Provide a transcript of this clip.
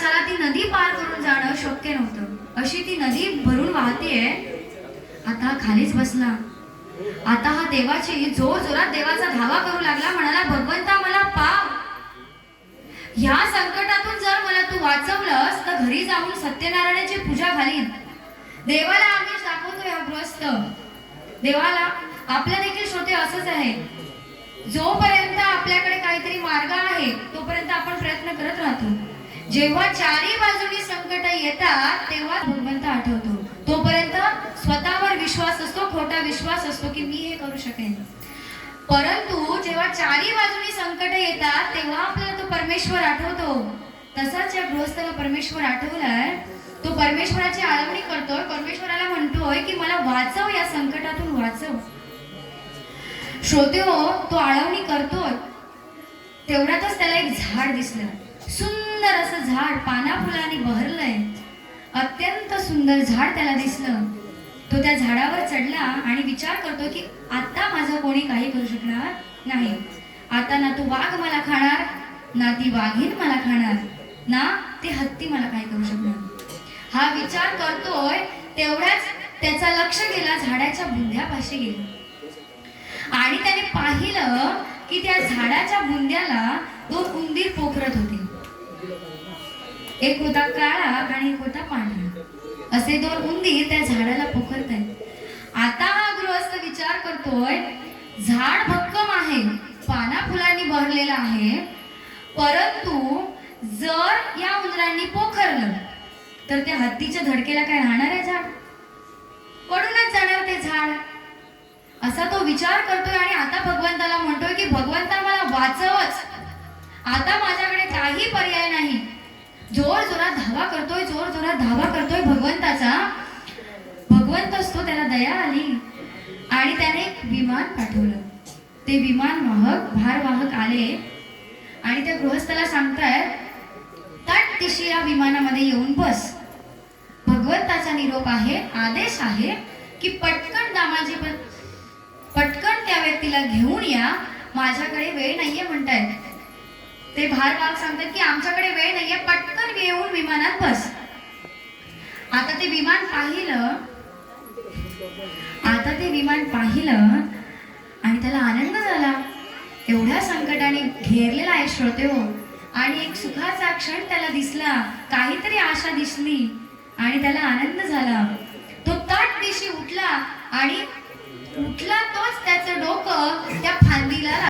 माणसाला ती नदी पार करून जाणं शक्य नव्हतं. अशी ती नदी भरून वाहतीये. आता खालीच बसला. आता हा देवाची जोर जोरात देवाचा धावा करू लागला. म्हणाला, भगवंता मला पाव. ह्या संकटातून जर मला तू वाचवलंस तर घरी जाऊन सत्यनारायणाची पूजा घालीन. देवाला आम्ही दाखवतोय हा गृहस्थ. देवाला आपल्या देखील श्रोते असंच आहे. जोपर्यंत आपल्याकडे काहीतरी मार्ग आहे तोपर्यंत आपण प्रयत्न करत राहतो. जेव्हा चारी बाजूनी संकट येतात तेव्हा भगवंत आठवतो. तोपर्यंत स्वतःवर विश्वास असतो, खोटा विश्वास असतो की मी हे करू शकेन. परंतु जेव्हा चारी बाजूनी संकट येतात तेव्हा आपल्याला तो परमेश्वर आठवतो. तसाच या गृहस्थाला परमेश्वर आठवलाय. तो परमेश्वराची आळवणी करतोय. परमेश्वराला म्हणतोय की मला वाचव, या संकटातून वाचव. श्रोते हो, तो आळवणी करतोय. तेवढ्यातच त्याला एक झाड दिसलं. सुंदर असं झाड, पाना फुलांनी बहरलंय. अत्यंत सुंदर झाड त्याला दिसलं. तो त्या झाडावर चढला आणि विचार करतो की आता माझं कोणी काही करू शकणार नाही. आता ना तो वाघ मला खाणार, ना ती वाघीण मला खाणार, ना ते हत्ती मला काही करू शकणार. हा विचार करतोय. तेवढ्याच त्याचा लक्ष गेला झाडाच्या बुंध्यापाशी गेला आणि त्याने पाहिलं की त्या झाडाच्या बुंद्याला दोन उंदीर पोखरत होते. एक होता काळा आणि एक होता पांढरा. असे दोन उंदीर त्या झाडाला पोखरत आहेत. आता हा गृहस्थ विचार करतोय, झाड भक्कम आहे, पाना फुलांनी बहरलेलं आहे, परंतु जर या उंदरांनी पोखरलं तर त्या हत्तीच्या धडकेला काय राहणार आहे? झाड पडूनच जाणार ते झाड. असा तो विचार करतोय आणि आता भगवंताला म्हणतोय की भगवंता मला वाचवच. आता माझ्याकडे काही पर्याय नाही. जोर जोरात धावा करतोय, जोर जोरात धावा करतोय भगवंताचा. भगवंत असतो, त्याला दया आली आणि त्याने एक विमान पाठवलं. ते विमान भारवाहक आले आणि त्या गृहस्थाला सांगतायत, तट दिशी या विमानामध्ये येऊन बस. भगवंताचा निरोप आहे, आदेश आहे की पटकन दामाजी पटकन त्या व्यक्तीला घेऊन या. माझ्याकडे वेळ नाहीये म्हणतायत. ते भारवाहक सांगतात की आमच्याकडे वेळ नाहीये, पटकन येऊन विमानात बस. आता ते विमान पाहिलं आणि त्याला आनंद झाला. एवढ्या संकटाने घेरलेला आहे श्रोते हो. आणि एक सुखाचा क्षण त्याला दिसला, काहीतरी आशा दिसली आणि त्याला आनंद झाला. तो तट दिशी उठला आणि उठला तोच त्याचं डोकं त्या फांदीला